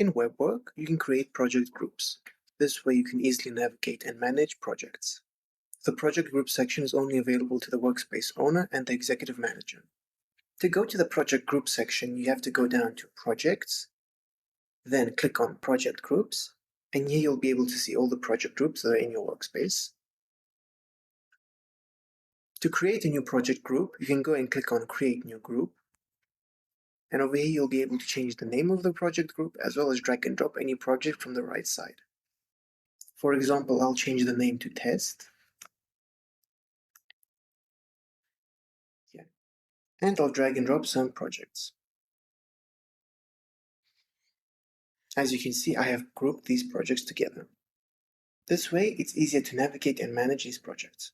In WebWork, you can create project groups. This way you can easily navigate and manage projects. The project group section is only available to the workspace owner and the executive manager. To go to the project group section, you have to go down to Projects, then click on Project Groups, and here you'll be able to see all the project groups that are in your workspace. To create a new project group, you can go and click on Create New Group, and over here you'll be able to change the name of the project group as well as drag and drop any project from the right side. For example, I'll change the name to Test. And I'll drag and drop some projects. As you can see, I have grouped these projects together. This way, it's easier to navigate and manage these projects.